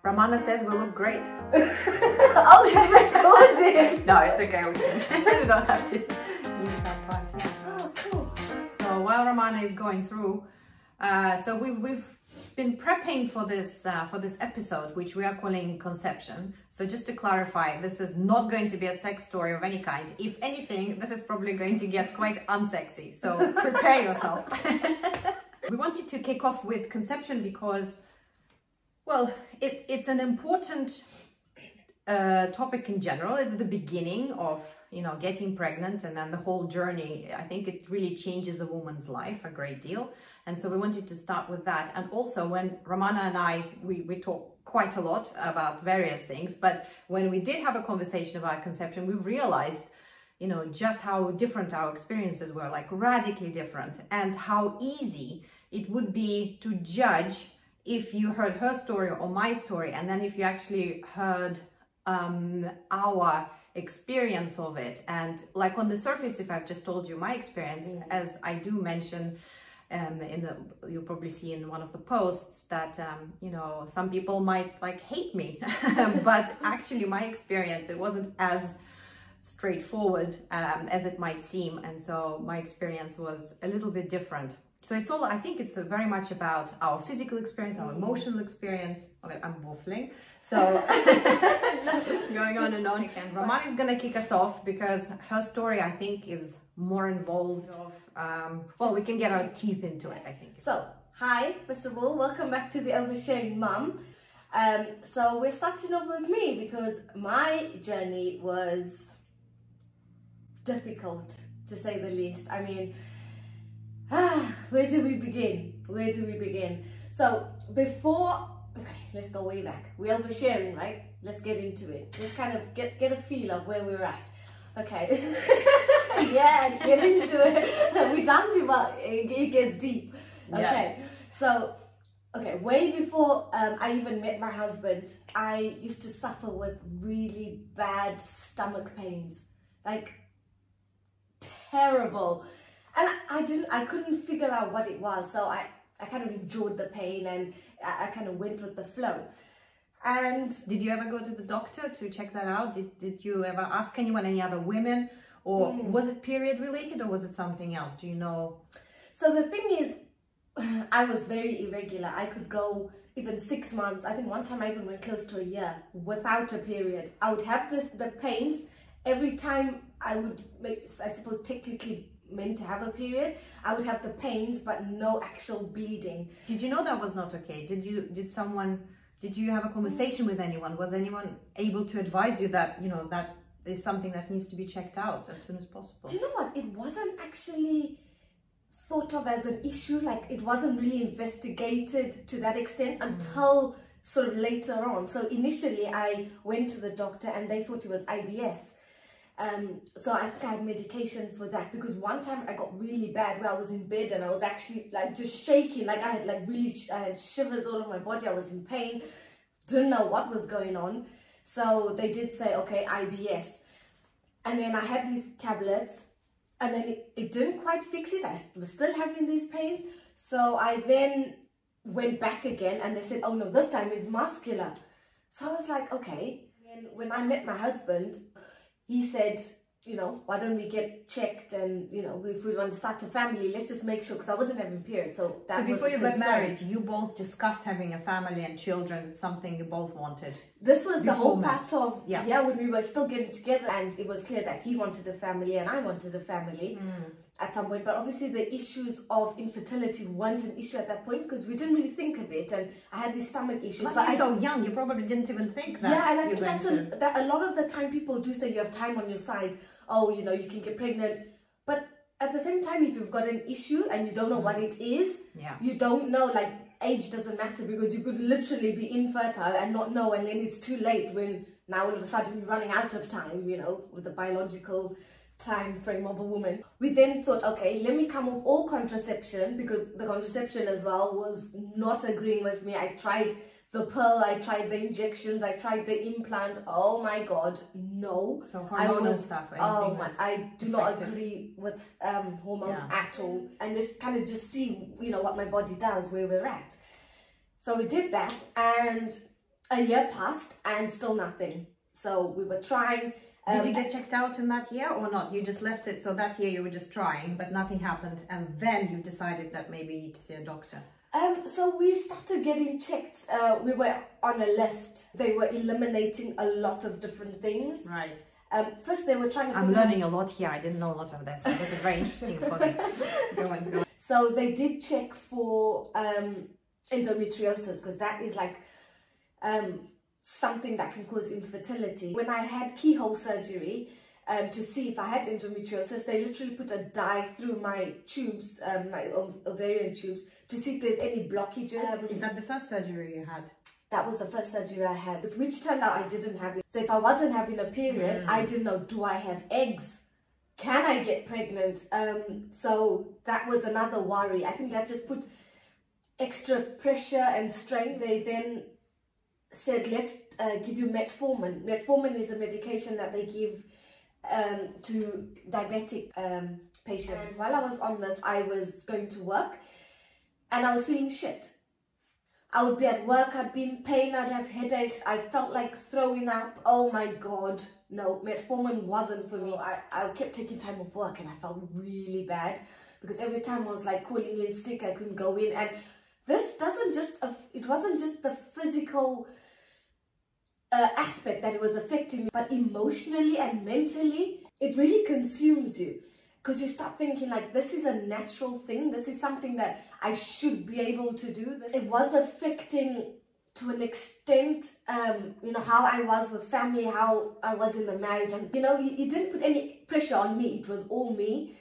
Romana says we look great. Oh, it's recording! No, it's okay, we can. You don't have to use that part. Oh, cool. So while Romana is going through, so we've been prepping for this episode, which we are calling Conception. So just to clarify, this is not going to be a sex story of any kind. If anything, this is probably going to get quite unsexy. So prepare yourself. We wanted to kick off with conception because, well, it's an important topic in general. It's the beginning of, you know, getting pregnant, and then the whole journey. I think it really changes a woman's life a great deal. And so we wanted to start with that. And also when Romana and I, we talk quite a lot about various things, but when we did have a conversation about conception, we realized, you know, just how different our experiences were, like radically different, and how easy it would be to judge if you heard her story or my story, and then if you actually heard our experience of it. And like on the surface, if I've just told you my experience, as I do mention, you'll probably see in one of the posts that you know, some people might like hate me, but actually my experience, it wasn't as straightforward as it might seem, and so my experience was a little bit different. So it's all, I think it's very much about our physical experience, our emotional experience. Okay, I'm waffling, so going on and on. And Romana is gonna kick us off because her story, I think, is more involved of, well, we can get our teeth into it, I think. So, hi, first of all, welcome back to the Oversharing Mum. So we're starting off with me because my journey was difficult, to say the least. I mean, where do we begin? Where do we begin? So before, okay, let's go way back. We're oversharing, right? Let's get into it. Let's kind of get a feel of where we're at. Okay. Yeah, get into it. We're dancing, but it gets deep. Okay. Yeah. So, okay, way before I even met my husband, I used to suffer with really bad stomach pains, like terrible. And I couldn't figure out what it was, so I kind of enjoyed the pain, and I kind of went with the flow. And did you ever go to the doctor to check that out? Did you ever ask anyone, any other women, or was it period related, or was it something else? Do you know? So the thing is, I was very irregular. I could go even 6 months. I think one time I even went close to a year without a period. I would have the pains every time I would, I suppose technically meant to have a period. I would have the pains but no actual bleeding. Did you know that was not okay? Did you have a conversation with anyone? Was anyone able to advise you that, you know, that is something that needs to be checked out as soon as possible? Do you know what? It wasn't actually thought of as an issue. Like, it wasn't really investigated to that extent until sort of later on. So initially I went to the doctor and they thought it was IBS. So I think I had medication for that, because one time I got really bad where I was in bed and I was actually like just shaking, like I had like really, I had shivers all over my body, I was in pain, didn't know what was going on. So they did say, okay, IBS. And then I had these tablets, and then it didn't quite fix it. I was still having these pains. So I then went back again and they said, oh no, this time it's muscular. So I was like, okay. And when I met my husband, he said, you know, why don't we get checked, and, you know, if we want to start a family, let's just make sure, because I wasn't having periods. So that was before you got married, you both discussed having a family and children. It's something you both wanted. This was the whole part of, yeah, when we were still getting together, and it was clear that he wanted a family and I wanted a family at some point. But obviously the issues of infertility weren't an issue at that point, because we didn't really think of it, and I had these stomach issues. Plus you're so young, you probably didn't even think that. Yeah, and I think that's that a lot of the time people do say you have time on your side. Oh, you know, you can get pregnant. But at the same time, if you've got an issue and you don't know what it is, you don't know, like, age doesn't matter, because you could literally be infertile and not know, and then it's too late when now all of a sudden you're running out of time, you know, with the biological time frame of a woman. We then thought, okay, let me come off all contraception, because the contraception as well was not agreeing with me. I tried the pill, I tried the injections, I tried the implant. Oh my god, no. So hormonal stuff. Oh my, I do not agree with hormones at all. And just kind of just see, you know, what my body does, where we're at. So we did that, and A year passed and still nothing. So we were trying. Did you get checked out in that year or not? You just left it, so that year you were just trying, but nothing happened, and then you decided that maybe you need to see a doctor. So we started getting checked. We were on a list. They were eliminating a lot of different things. Right. First they were trying to... I'm learning a lot here. I didn't know a lot of this. So this is very interesting for me. Go on. So they did check for endometriosis, because that is like something that can cause infertility. When I had keyhole surgery to see if I had endometriosis, they literally put a dye through my tubes, my ovarian tubes, to see if there's any blockages. Is that the first surgery you had? That was the first surgery I had, which turned out I didn't have it. So if I wasn't having a period, I didn't know, do I have eggs? Can I get pregnant? So that was another worry. I think that just put extra pressure and strain. They then said, let's give you metformin. Metformin is a medication that they give to diabetic patients. And while I was on this, I was going to work and I was feeling shit. I would be at work, I'd be in pain, I'd have headaches, I felt like throwing up. Oh my God, no, metformin wasn't for me. I kept taking time off work and I felt really bad because every time I was like calling in sick, I couldn't go in. And this it wasn't just the physical aspect that it was affecting me, but emotionally and mentally, it really consumes you. Because you start thinking like, this is a natural thing. This is something that I should be able to do. It was affecting to an extent, you know, how I was with family, how I was in the marriage. And, you know, it didn't put any pressure on me. It was all me.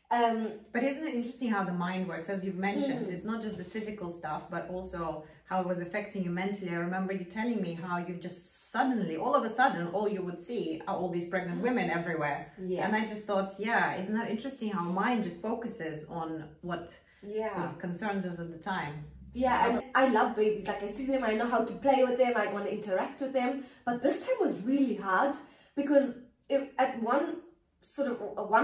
But isn't it interesting how the mind works? As you've mentioned, it's not just the physical stuff, but also how it was affecting you mentally. I remember you telling me how you just suddenly, all of a sudden, all you would see are all these pregnant women everywhere. Yeah. And I just thought, yeah, isn't that interesting how mind just focuses on what sort of concerns us at the time. Yeah, and I love babies. Like, I see them, I know how to play with them, I want to interact with them. But this time was really hard because at one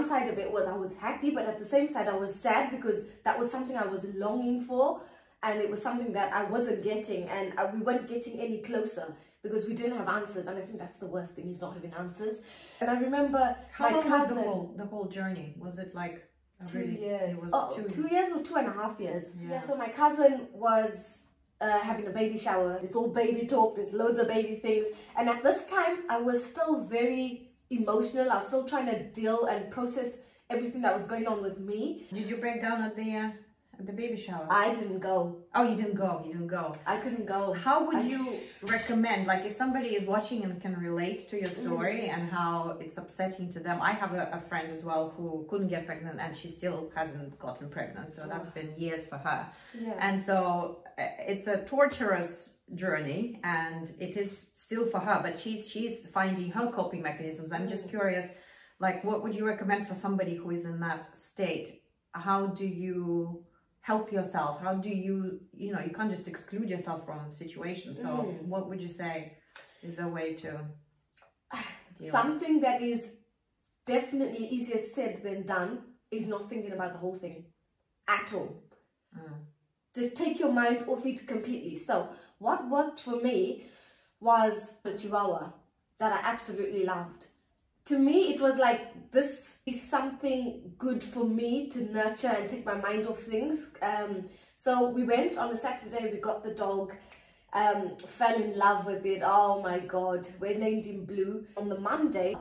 side of it was I was happy, but at the same side I was sad because that was something I was longing for, and it was something that I wasn't getting, and we weren't getting any closer because we didn't have answers. And I think that's the worst thing, is not having answers. And I remember how long was the whole journey? Was it like 2 years? It was 2 years or 2.5 years. Yeah. So my cousin was having a baby shower. It's all baby talk. There's loads of baby things. And at this time, I was still very emotional. I was still trying to deal and process everything that was going on with me. Did you break down at the baby shower? I didn't go. Oh, you didn't go. You didn't go. I couldn't go. How would you recommend, like, if somebody is watching and can relate to your story and how it's upsetting to them? I have a friend as well who couldn't get pregnant, and she still hasn't gotten pregnant. So that's been years for her. Yeah. And so it's a torturous journey, and it is still for her, but she's finding her coping mechanisms. I'm just curious, like, what would you recommend for somebody who is in that state? How do you help yourself? How do you know, you can't just exclude yourself from situations. So what would you say is a way to something that is definitely easier said than done is not thinking about the whole thing at all. Just take your mind off it completely. So what worked for me was the Chihuahua that I absolutely loved. To me, it was like, this is something good for me to nurture and take my mind off things. So we went on a Saturday, we got the dog, fell in love with it. Oh my God, we named him Blue. On the Monday,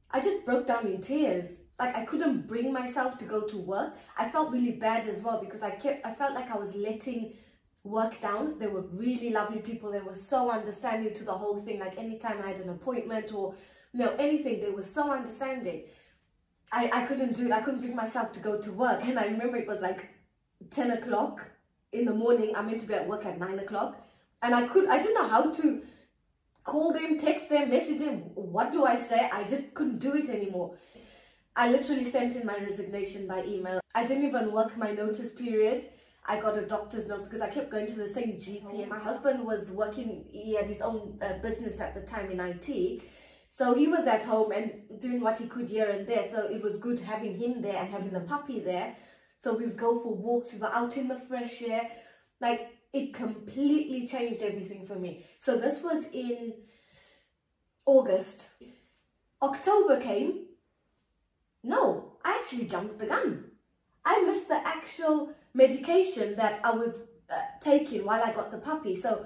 I just broke down in tears. Like, I couldn't bring myself to go to work. I felt really bad as well because I felt like I was letting work down. They were really lovely people. They were so understanding to the whole thing. Like, anytime I had an appointment or anything, they were so understanding. I couldn't do it. I couldn't bring myself to go to work. And I remember it was like 10 o'clock in the morning. I'm meant to be at work at 9 o'clock. And I didn't know how to call them, text them, message them. What do I say? I just couldn't do it anymore. I literally sent in my resignation by email. I didn't even work my notice period. I got a doctor's note because I kept going to the same GP. And my husband was working, he had his own business at the time in IT. So he was at home and doing what he could here and there. So it was good having him there and having the puppy there. So we would go for walks. We were out in the fresh air. Like, it completely changed everything for me. So this was in August. October came. No, I actually jumped the gun. I missed the actual medication that I was taking while I got the puppy. So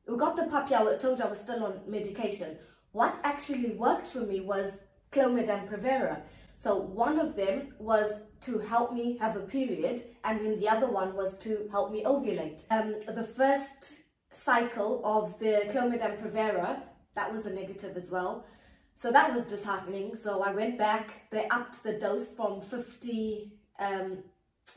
we got the puppy, I told you I was still on medication. What actually worked for me was Clomid and Prevera. So one of them was to help me have a period, and then the other one was to help me ovulate. The first cycle of the Clomid and Prevera, that was a negative as well. So that was disheartening. So I went back, they upped the dose from 50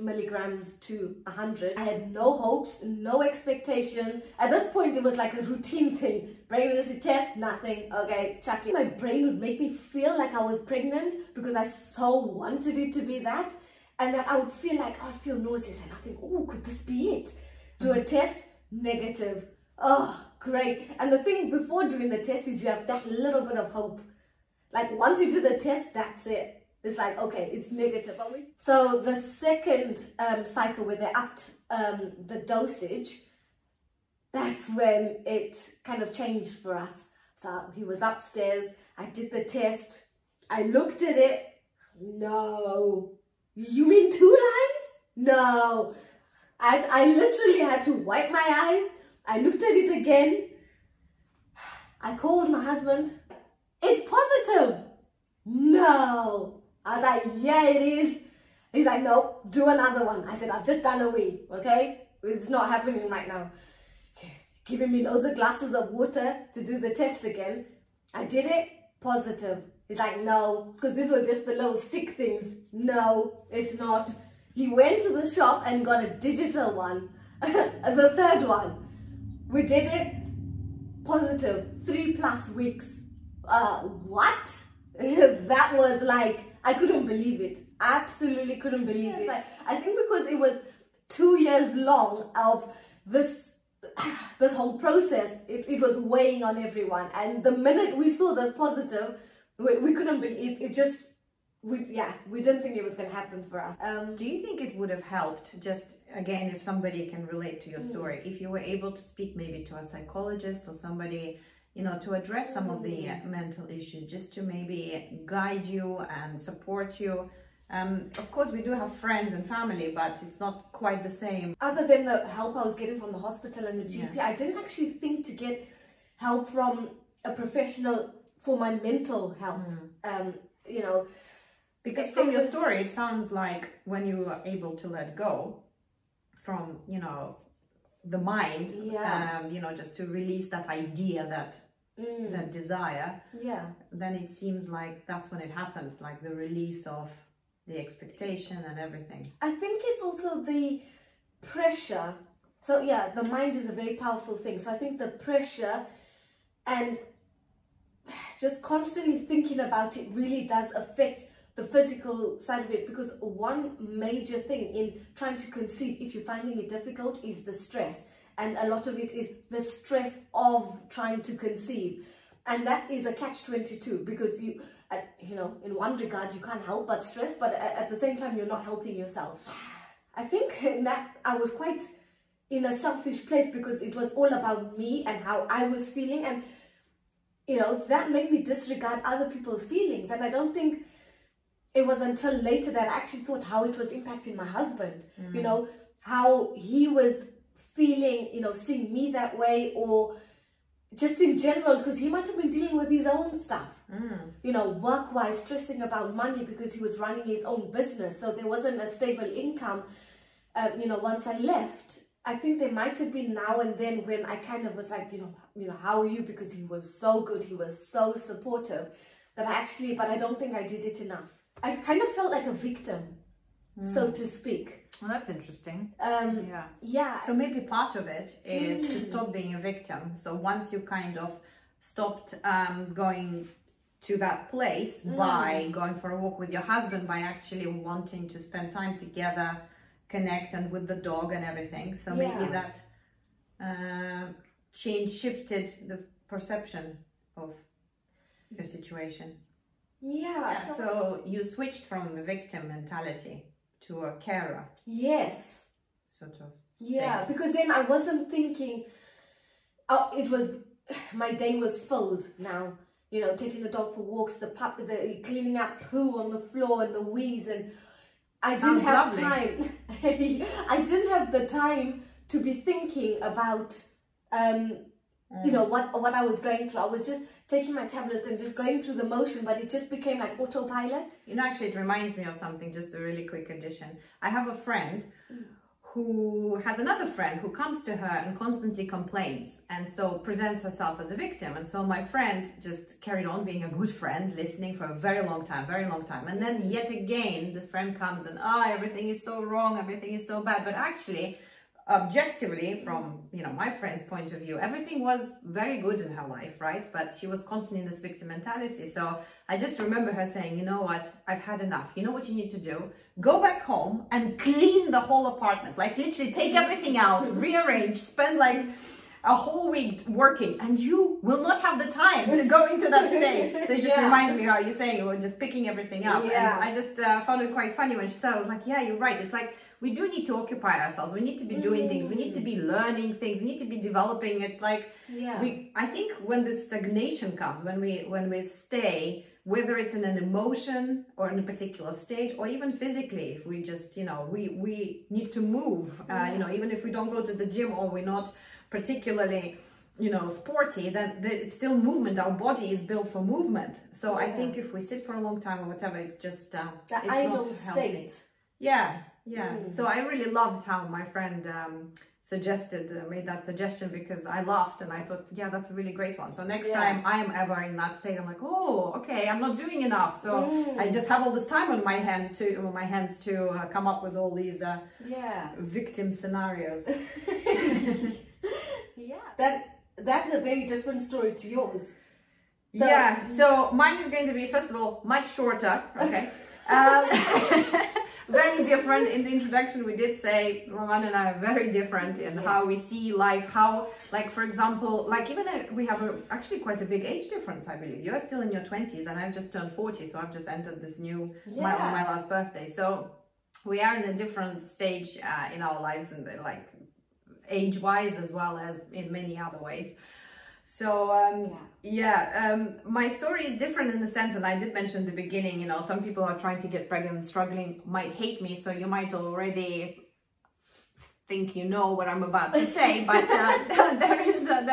milligrams to 100. I had no hopes, no expectations. At this point, it was like a routine thing. Pregnancy test, nothing. Okay, check it. My brain would make me feel like I was pregnant because I so wanted it to be that. And then I would feel like, oh, I feel nauseous and I think, oh, could this be it? Do a test, negative. Oh, great. And the thing before doing the test is you have that little bit of hope. Like once you do the test, that's it. It's like, okay, it's negative. So the second cycle where they upped the dosage, that's when it kind of changed for us. So he was upstairs, I did the test, I looked at it, no. You mean 2 lines? No. I literally had to wipe my eyes. I looked at it again. I called my husband. It's positive. No. I was like, yeah, it is. He's like, no, do another one. I said, I've just done a wee, okay? It's not happening right now. Giving me loads of glasses of water to do the test again. I did it, positive. He's like, no, because these were just the little stick things. No, it's not. He went to the shop and got a digital one, the third one. We did it, positive, 3+ weeks. What? That was like, I couldn't believe it. Absolutely couldn't believe it. Like, I think because it was 2 years long of this whole process, it was weighing on everyone. And the minute we saw the positive, we couldn't believe it. Just, we didn't think it was going to happen for us. Do you think it would have helped, just again, if somebody can relate to your story, if you were able to speak maybe to a psychologist or somebody, you know, to address some of the mental issues, just to maybe guide you and support you? Of course, we do have friends and family, but it's not quite the same. Other than the help I was getting from the hospital and the GP, I didn't actually think to get help from a professional for my mental health. You know, because from your story, it sounds like when you were able to let go from, you know, the mind, you know, just to release that idea, that desire, then it seems like that's when it happened, like the release of the expectation and everything. I think it's also the pressure. So yeah, the mind is a very powerful thing. So I think the pressure and just constantly thinking about it really does affect the physical side of it, because one major thing in trying to conceive, if you're finding it difficult, is the stress. And a lot of it is the stress of trying to conceive. And that is a catch-22, because you know, in one regard, you can't help but stress, but at the same time, you're not helping yourself. I think in that I was quite in a selfish place, because it was all about me and how I was feeling. And, you know, that made me disregard other people's feelings. And I don't think it was until later that I actually thought how it was impacting my husband, you know, how he was feeling, you know, seeing me that way, or just in general, because he might have been dealing with his own stuff, you know, work-wise, stressing about money because he was running his own business. So there wasn't a stable income, you know, once I left. I think there might have been now and then when I kind of was like, you know, how are you? Because he was so good, he was so supportive, that but I don't think I did it enough. I kind of felt like a victim, so to speak. Well, that's interesting. Yeah. So maybe part of it is to stop being a victim. So once you kind of stopped going to that place by going for a walk with your husband, by actually wanting to spend time together, connect, and with the dog and everything. So maybe that shifted the perception of your situation. Yeah. So you switched from the victim mentality to a carer. Yes. Sort of. Yeah, state. because then I wasn't thinking, my day was filled now. You know, taking the dog for walks, the cleaning up poo on the floor and the wheeze, and I didn't have time. I didn't have the time to be thinking about, you know, what I was going through. I was just taking my tablets and just going through the motion, but it just became like autopilot. You know, actually, it reminds me of something, just a really quick addition. I have a friend who has another friend who comes to her and constantly complains, and so presents herself as a victim. And so my friend just carried on being a good friend, listening for a very long time. And then yet again, this friend comes and, everything is so wrong, everything is so bad. But actually, objectively, from, you know, my friend's point of view, everything was very good in her life, right? But she was constantly in this victim mentality. So I just remember her saying, you know what, I've had enough. You know what you need to do? Go back home and clean the whole apartment. Like, literally take everything out, rearrange, spend like a whole week working, and you will not have the time to go into that state. So it just reminded me how you're saying, we're just picking everything up. And I just found it quite funny when she said, I was like, yeah, you're right. It's like, we do need to occupy ourselves. We need to be doing things. We need to be learning things. We need to be developing. It's like, I think when this stagnation comes, when we stay, whether it's in an emotion or in a particular state, or even physically, if we just, you know, we need to move, you know, even if we don't go to the gym or we're not particularly, you know, sporty, then it's still movement. Our body is built for movement. So I think if we sit for a long time or whatever, it's just, the it's idle not state. healthy. Yeah. So I really loved how my friend made that suggestion, because I laughed and I thought, yeah, that's a really great one. So next time I am ever in that state, I'm like, oh, okay, I'm not doing enough. So I just have all this time on my hands to come up with all these victim scenarios. That's a very different story to yours. So, so mine is going to be, first of all, much shorter. Okay. Very different. In the introduction we did say Romana and I are very different in how we see life, how, like, for example, like, even we have actually quite a big age difference, I believe. You're still in your 20s and I've just turned 40, so I've just entered this new on my last birthday. So we are in a different stage in our lives, and like age wise as well as in many other ways. So my story is different in the sense, and I did mention in the beginning, you know, some people are trying to get pregnant and struggling might hate me, so you might already think you know what I'm about to say, but there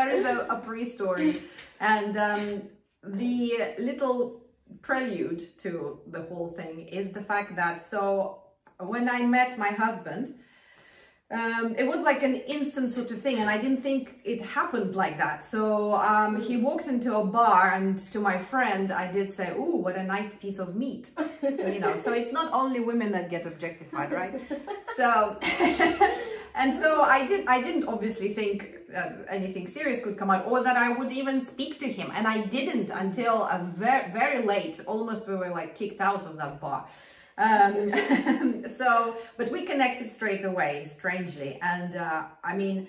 is a pre-story, and the little prelude to the whole thing is the fact that, so when I met my husband, it was like an instant sort of thing, and I didn't think it happened like that. So he walked into a bar, and to my friend I did say, "Ooh, what a nice piece of meat," you know. So it's not only women that get objectified, right? So and so I didn't obviously think anything serious could come out, or that I would even speak to him, and I didn't until a very late, almost we were like kicked out of that bar. So, but we connected straight away, strangely. And I mean,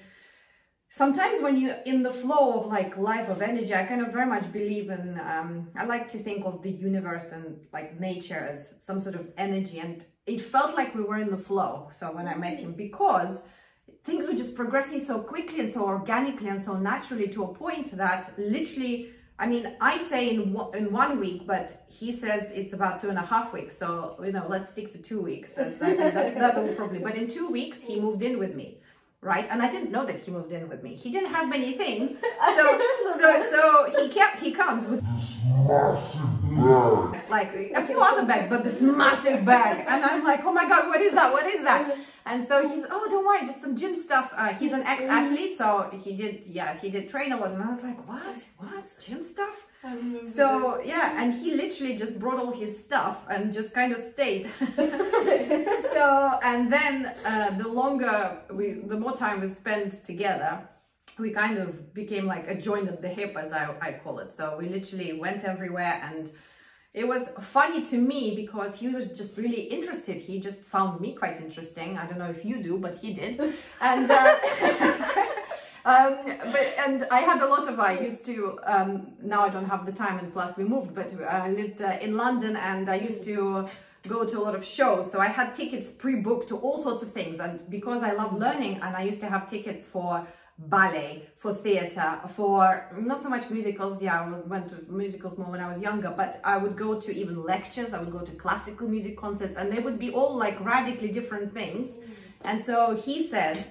sometimes when you're in the flow of like life, of energy, I kind of very much believe in, I like to think of the universe and like nature as some sort of energy, and it felt like we were in the flow. So when I met him, because things were just progressing so quickly and so organically and so naturally, to a point that literally, I mean, I say in 1 week, but he says it's about 2.5 weeks. So, you know, let's stick to 2 weeks. I think that will probably, but in 2 weeks, he moved in with me, right? And I didn't know that he moved in with me. He didn't have many things. So he comes with this massive bag, like a few other bags, but this massive bag. And I'm like, oh my God, what is that? What is that? And so he's, oh, don't worry, just some gym stuff. He's an ex-athlete, so he did train a lot. And I was like, what, gym stuff? So yeah, and he literally just brought all his stuff and just kind of stayed. So, and then the more time we spent together, we kind of became like a joint at the hip, as I call it. So we literally went everywhere, and it was funny to me because he was just really interested. He just found me quite interesting. I don't know if you do, but he did. And and I had a lot of, I used to, now I don't have the time, and plus we moved, but I lived in London, and I used to go to a lot of shows. So I had tickets pre-booked to all sorts of things. And because I love learning, and I used to have tickets for ballet, for theater, for not so much musicals. Yeah, I went to musicals more when I was younger, but I would go to even lectures. I would go to classical music concerts, and they would be all like radically different things. And so he said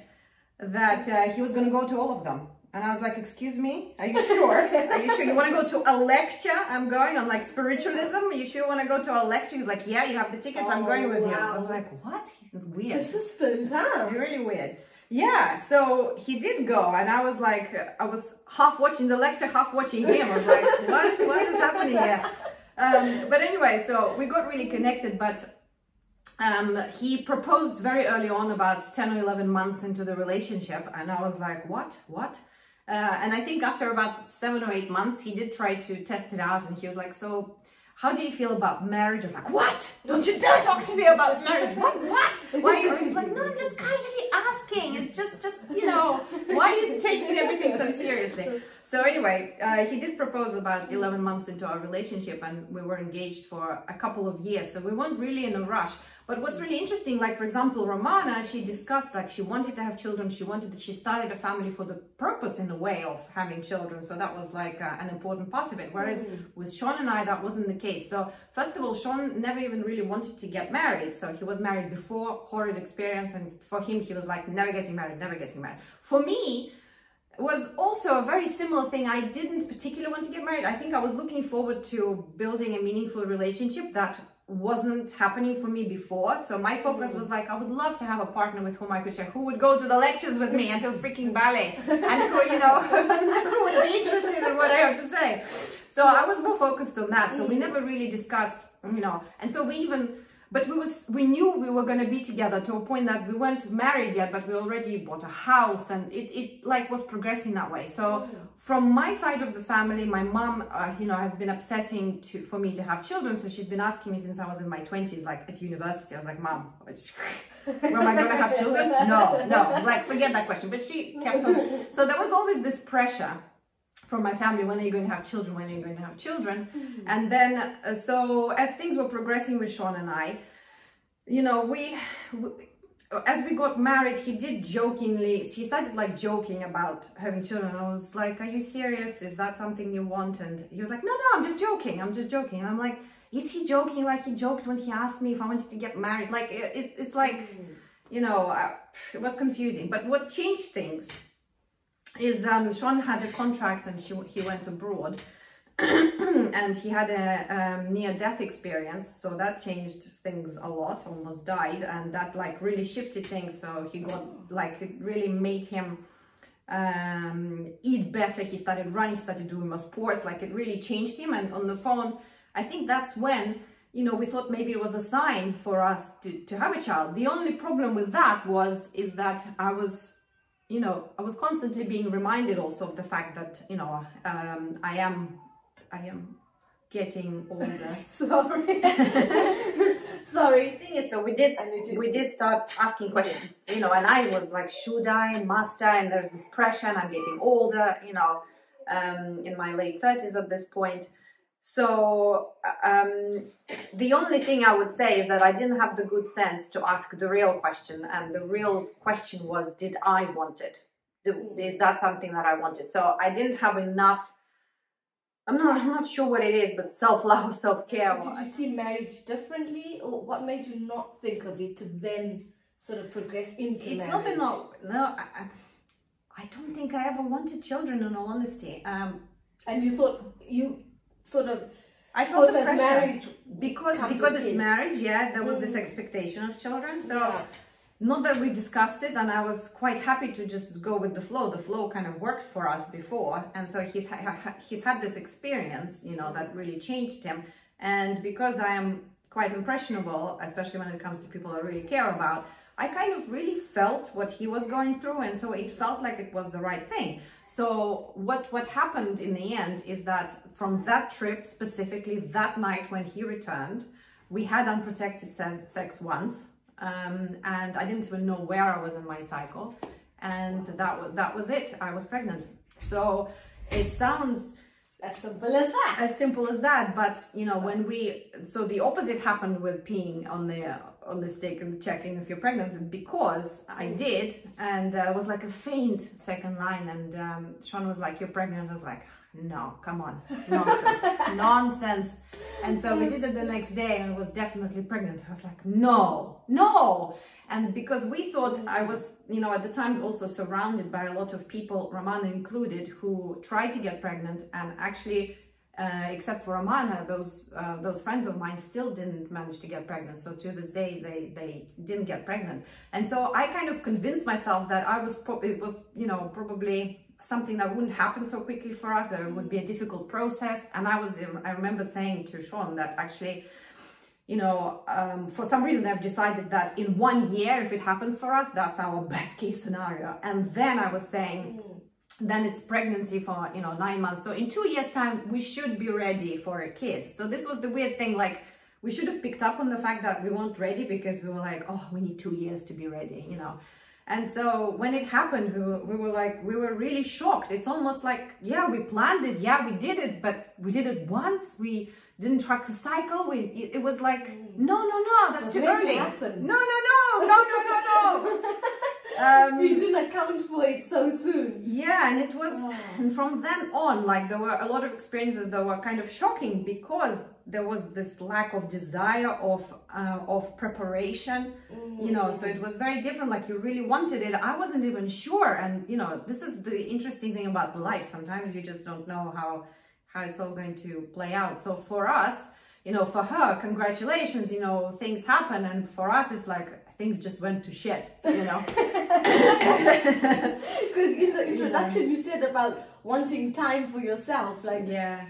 that he was going to go to all of them. And I was like, excuse me, are you sure? Are you sure you want to go to a lecture? I'm going on like spiritualism. Are you sure you want to go to a lecture? He's like, yeah, you have the tickets. I'm going with you. I was like, what? He's weird. Persistent, huh? Really weird. Yeah, so he did go, and I was like, I was half watching the lecture, half watching him. I was like, what is happening here? But anyway, so we got really connected, but he proposed very early on, about 10 or 11 months into the relationship, and I was like, what? And I think after about 7 or 8 months, he did try to test it out, and he was like, so how do you feel about marriage? I was like, what? Don't you dare talk to me about marriage. What? Why? He was like, no, I'm just casually asking. It's just, you know, why are you taking everything so seriously? So anyway, he did propose about 11 months into our relationship, and we were engaged for a couple of years. So we weren't really in a rush. But what's really interesting, like, for example, Romana, she discussed, like, she wanted to have children. She started a family for the purpose, in a way, of having children. So that was like an important part of it. Whereas with Sean and I, that wasn't the case. So first of all, Sean never even really wanted to get married. So he was married before, horrid experience. And for him, he was like, never getting married, never getting married. For me, it was also a very similar thing. I didn't particularly want to get married. I think I was looking forward to building a meaningful relationship that wasn't happening for me before. So my focus was like, I would love to have a partner with whom I could share, who would go to the lectures with me and to freaking ballet, and who, you know, who would be interested in what I have to say. So I was more focused on that. So we never really discussed, you know, and so we knew we were going to be together, to a point that we weren't married yet, but we already bought a house, and it like was progressing that way. So from my side of the family, my mom, you know, has been obsessing for me to have children. So she's been asking me since I was in my 20s, like at university. I was like, Mom, am I going to have children? No, like, forget that question. But she kept on. So there was always this pressure from my family: when are you going to have children? When are you going to have children? And then, so as things were progressing with Sean and I, you know, as we got married, he started like joking about having children. I was like, are you serious? Is that something you want? And he was like, no, I'm just joking. And I'm like, is he joking like he joked when he asked me if I wanted to get married? Like, it's like, you know, it was confusing. But what changed things is Sean had a contract, and he went abroad. And he had a near-death experience, so that changed things a lot. Almost died, and that like really shifted things. So he got like, it really made him eat better. He started running, he started doing more sports. Like, it really changed him. And on the phone, I think that's when, you know, we thought maybe it was a sign for us to have a child. The only problem with that is that I was constantly being reminded also of the fact that, you know, I am getting older. Sorry. The thing is, so we did start asking questions, you know, and I was like, should I, must I? And there's this pressure, and I'm getting older, you know, in my late 30s at this point. So the only thing I would say is that I didn't have the good sense to ask the real question, and the real question was, did I want it? Is that something that I wanted? So I didn't have enough. I'm not sure what it is, but self-love, self-care. Did you see marriage differently, or what made you not think of it to then sort of progress into marriage? It's not that I don't think I ever wanted children, in all honesty. And you thought I felt the as marriage because it's marriage. Yeah, there was this expectation of children. So. Yeah. Not that we discussed it, and I was quite happy to just go with the flow. The flow kind of worked for us before, and so he's had this experience, you know, that really changed him. And because I am quite impressionable, especially when it comes to people I really care about, I kind of really felt what he was going through, and so it felt like it was the right thing. So what happened in the end is that from that trip, specifically that night when he returned, we had unprotected sex once. And I didn't even know where I was in my cycle, and that was it. I was pregnant. So it sounds As simple as that. As simple as that. But you know, so the opposite happened with peeing on the stick and checking if you're pregnant, because I did, and it was like a faint second line, and Sean was like, "You're pregnant." I was like, "No, come on, nonsense, nonsense." And so we did it the next day, and I was definitely pregnant. I was like, "No, no." And because we thought, I was, you know, at the time also surrounded by a lot of people, Romana included, who tried to get pregnant, and actually, except for Romana, those friends of mine still didn't manage to get pregnant. So to this day, they didn't get pregnant. And so I kind of convinced myself that it was, you know, probably something that wouldn't happen so quickly for us, that it would be a difficult process. And I remember saying to Sean that actually, you know, for some reason I've decided that in 1 year, if it happens for us, that's our best case scenario. And then I was saying, then it's pregnancy for, you know, 9 months. So in 2 years' time, we should be ready for a kid. So this was the weird thing, like, we should have picked up on the fact that we weren't ready, because we were like, oh, we need 2 years to be ready, you know. And so when it happened, we were really shocked. It's almost like, yeah, we planned it, yeah, we did it, but we did it once, we didn't track the cycle. It was like, no, that's too early. No. You didn't account for it so soon. Yeah, and it was, and from then on, like, there were a lot of experiences that were kind of shocking, because there was this lack of desire of preparation, you know. So it was very different. Like, you really wanted it. I wasn't even sure. And you know, this is the interesting thing about life. Sometimes you just don't know how it's all going to play out. So for us, you know, for her, congratulations, you know, things happen. And for us, it's like, things just went to shit, you know. Because in the introduction, you said about wanting time for yourself. Like,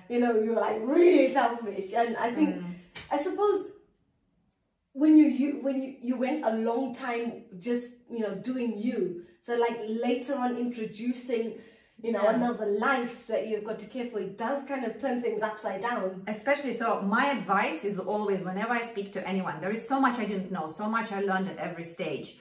you know, you're like really selfish. And I think, I suppose, when you went a long time just, you know, doing you. So like later on introducing, you know, another life that you've got to care for, it does kind of turn things upside down. Especially, so my advice is always, whenever I speak to anyone, there is so much I didn't know, so much I learned at every stage,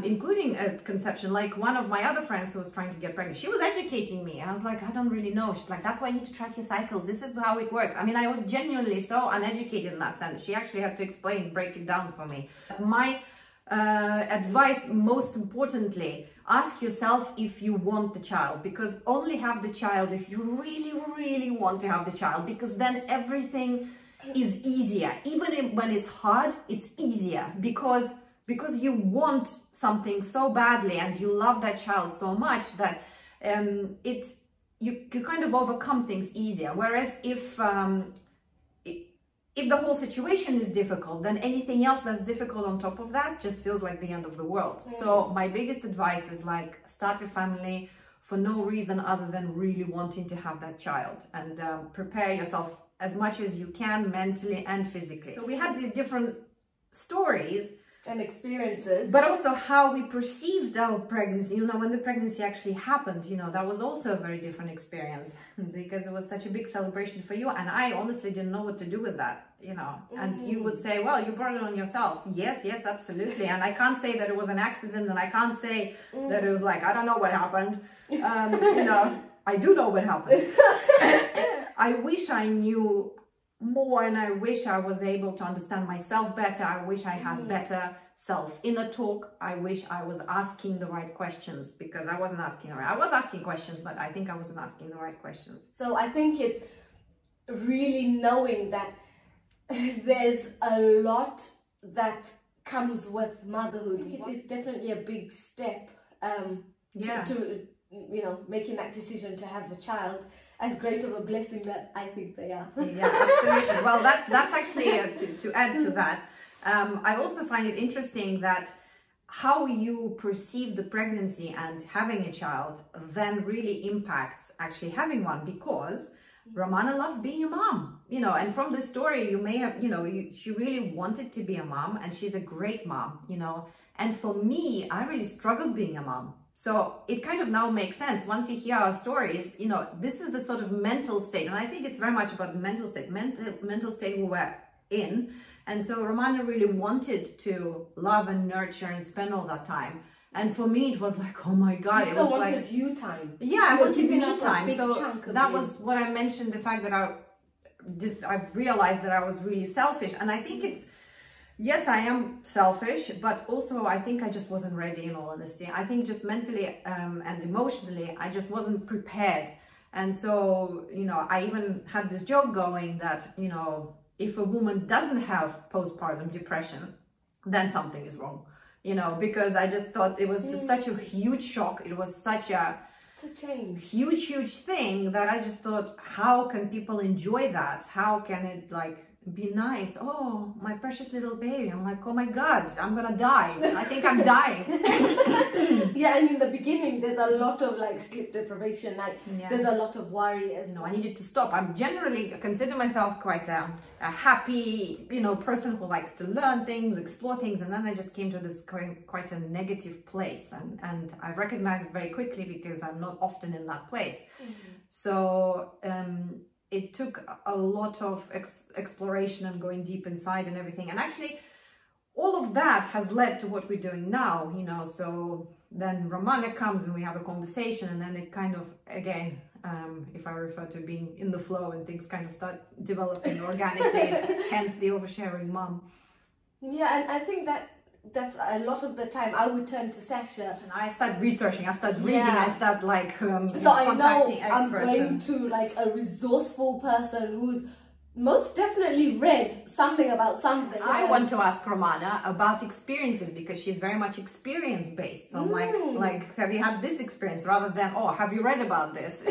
including at conception. Like, one of my other friends who was trying to get pregnant, she was educating me, and I was like, I don't really know. She's like, that's why you need to track your cycles. This is how it works. I mean, I was genuinely so uneducated in that sense. She actually had to break it down for me. My advice, most importantly, ask yourself if you want the child, because only have the child if you really want to have the child, because then everything is easier. Even when it's hard, it's easier, because you want something so badly and you love that child so much that you kind of overcome things easier. Whereas if the whole situation is difficult, then anything else that's difficult on top of that just feels like the end of the world. So my biggest advice is, like, start a family for no reason other than really wanting to have that child, and prepare yourself as much as you can, mentally and physically. So we had these different stories and experiences, but also how we perceived our pregnancy. You know, when the pregnancy actually happened, you know, that was also a very different experience, because it was such a big celebration for you, and I honestly didn't know what to do with that, you know. And you would say, well, you brought it on yourself. Yes, absolutely. And I can't say that it was an accident, and I can't say that it was like, I don't know what happened. You know, I do know what happened. I wish I knew more, and I wish I was able to understand myself better. I wish I had better self-inner talk. I wish I was asking the right questions, because I wasn't asking I was asking questions, but I think I wasn't asking the right questions. So I think it's really knowing that there's a lot that comes with motherhood. It is definitely a big step to you know, making that decision to have a child, as great of a blessing that I think they are. Yeah, absolutely. Well, that's actually to add to that. I also find it interesting that how you perceive the pregnancy and having a child then really impacts actually having one, because Romana loves being a mom, you know, and from the story you may have, you know, she really wanted to be a mom, and she's a great mom, you know. And for me, I really struggled being a mom. So it kind of now makes sense once you hear our stories, you know, this is the sort of mental state. And I think it's very much about the mental state we were in. And so Romana really wanted to love and nurture and spend all that time. And for me, it was like, oh my God. You it still was wanted like, you time. Yeah, I wanted me time. So that you. was what I mentioned, the fact that I realized that I was really selfish. And I think it's, yes, I am selfish, but also I think I just wasn't ready, in all honesty. I think just mentally and emotionally, I just wasn't prepared. And so, you know, I even had this joke going that, you know, if a woman doesn't have postpartum depression, then something is wrong, you know, because I just thought it was just such a huge shock. It was such a huge thing that I just thought, how can people enjoy that? How can it like be nice? Oh, my precious little baby. I'm like, oh my God, I'm gonna die. I think I'm dying. Yeah, and in the beginning there's a lot of like sleep deprivation, like there's a lot of worry as well. I needed to stop. I'm generally consider myself quite a happy, you know, person who likes to learn things, explore things, and then I just came to this quite a negative place, and I recognized it very quickly because I'm not often in that place. So it took a lot of exploration and going deep inside and everything. And actually, all of that has led to what we're doing now, you know. So then Romana comes and we have a conversation, and then it kind of, again, if I refer to being in the flow, and things kind of start developing organically, hence the oversharing mom. Yeah, and I think that a lot of the time I would turn to Sasha and I start researching, I start reading, I start like so I know I'm going to like a resourceful person who's most definitely read something about something. I want to ask Romana about experiences because she's very much experience based. So I'm like, have you had this experience, rather than, oh, have you read about this?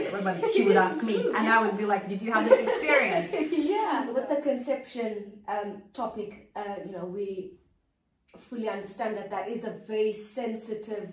She would ask me, and I would be like, did you have this experience? Yeah, with the conception topic, you know, we fully understand that is a very sensitive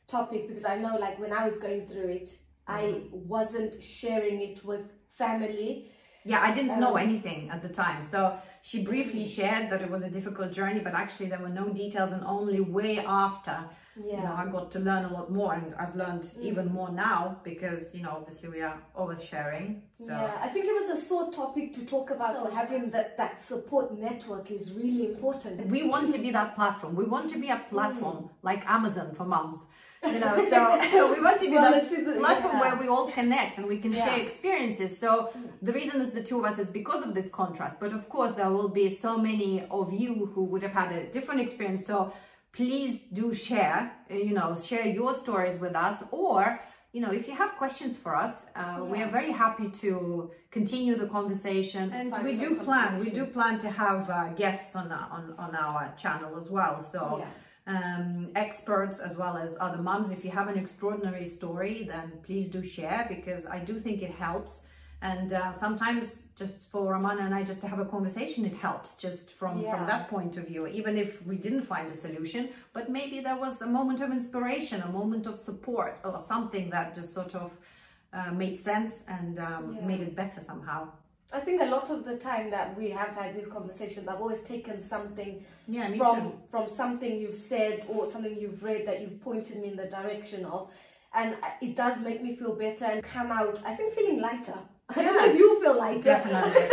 topic, because I know, like, when I was going through it, I wasn't sharing it with family. Yeah, I didn't know anything at the time. So she briefly shared that it was a difficult journey, but actually there were no details, and only way after, you know, I got to learn a lot more, and I've learned even more now because, you know, obviously we are oversharing. So yeah, I think it was a sore topic to talk about. So having that support network is really important. We want to be that platform. We want to be a platform like Amazon for moms. You know, so we want to be that platform where we all connect and we can share experiences. So the reason it's the two of us is because of this contrast. But of course, there will be so many of you who would have had a different experience. So please do share, you know, share your stories with us. Or, you know, if you have questions for us, we are very happy to continue the conversation. And we do plan to have guests on our channel as well. So. Experts as well as other moms. If you have an extraordinary story, then please do share, because I do think it helps. And sometimes just for Romana and I just to have a conversation, it helps just from that point of view, even if we didn't find a solution, but maybe there was a moment of inspiration, a moment of support, or something that just sort of made sense and made it better somehow. I think a lot of the time that we have had these conversations, I've always taken something from something you've said or something you've read that you've pointed me in the direction of, and it does make me feel better and come out, I think, feeling lighter. I don't know if you feel lighter. Definitely.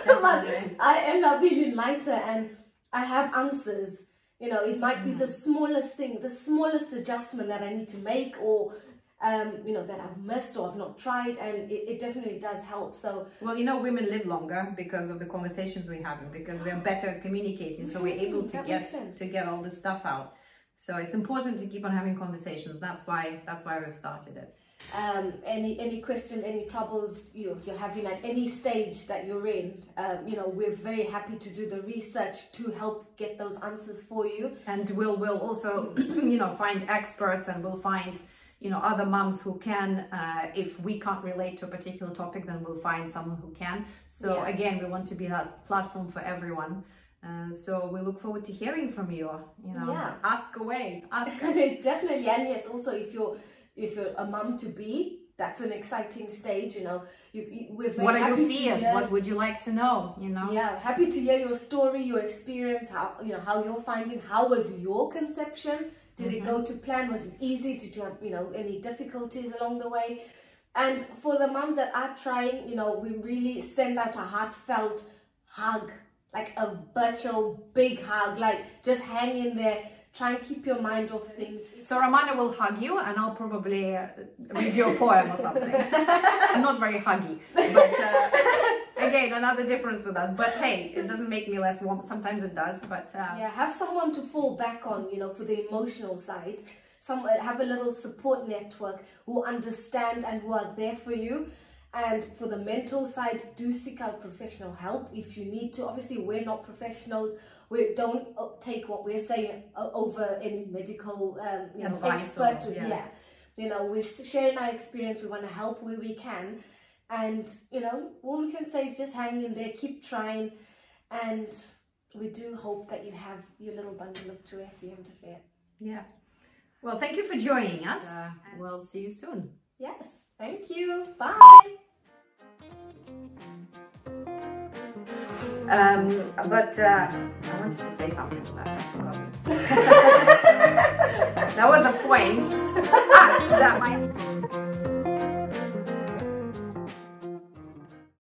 But I end up feeling lighter, and I have answers. You know, it might be the smallest thing, the smallest adjustment that I need to make, or you know, that I've missed or I've not tried, and it definitely does help. So, well, you know, women live longer because of the conversations we're having, because we're better communicating, so we're able to get all this stuff out. So it's important to keep on having conversations. That's why we've started it. Any question, any troubles you're having at any stage that you're in, you know, we're very happy to do the research to help get those answers for you. And we'll also, you know, find experts, and we'll find, you know, other moms who can, if we can't relate to a particular topic, then we'll find someone who can. So again, we want to be that platform for everyone. So we look forward to hearing from you. You know, ask away, ask us. Definitely. And yes, also if you're a mum to be, that's an exciting stage. You know, we're very what are happy your fears? What would you like to know? You know, happy to hear your story, your experience, how you're finding. How was your conception? Did it go to plan? Was it easy? Did you have, you know, any difficulties along the way? And for the mums that are trying, you know, we really send out a heartfelt hug, like a virtual big hug, like just hang in there. try and keep your mind off things. So Romana will hug you and I'll probably read you a poem or something. I'm not very huggy, but again, another difference with us. But hey, it doesn't make me less warm. Sometimes it does, but yeah, have someone to fall back on, you know, for the emotional side. Have a little support network who understand and who are there for you. And for the mental side, do seek out professional help if you need to. Obviously, we're not professionals. We don't take what we're saying over any medical you know, expert. Yeah. You know, we're sharing our experience. We want to help where we can. And, you know, all we can say is just hang in there, keep trying. And we do hope that you have your little bundle of joy at the end of it. Yeah. Well, thank you for joining us. We'll see you soon. Yes. Thank you. Bye. But I wanted to say something to that. I forgot. That was a point. That might.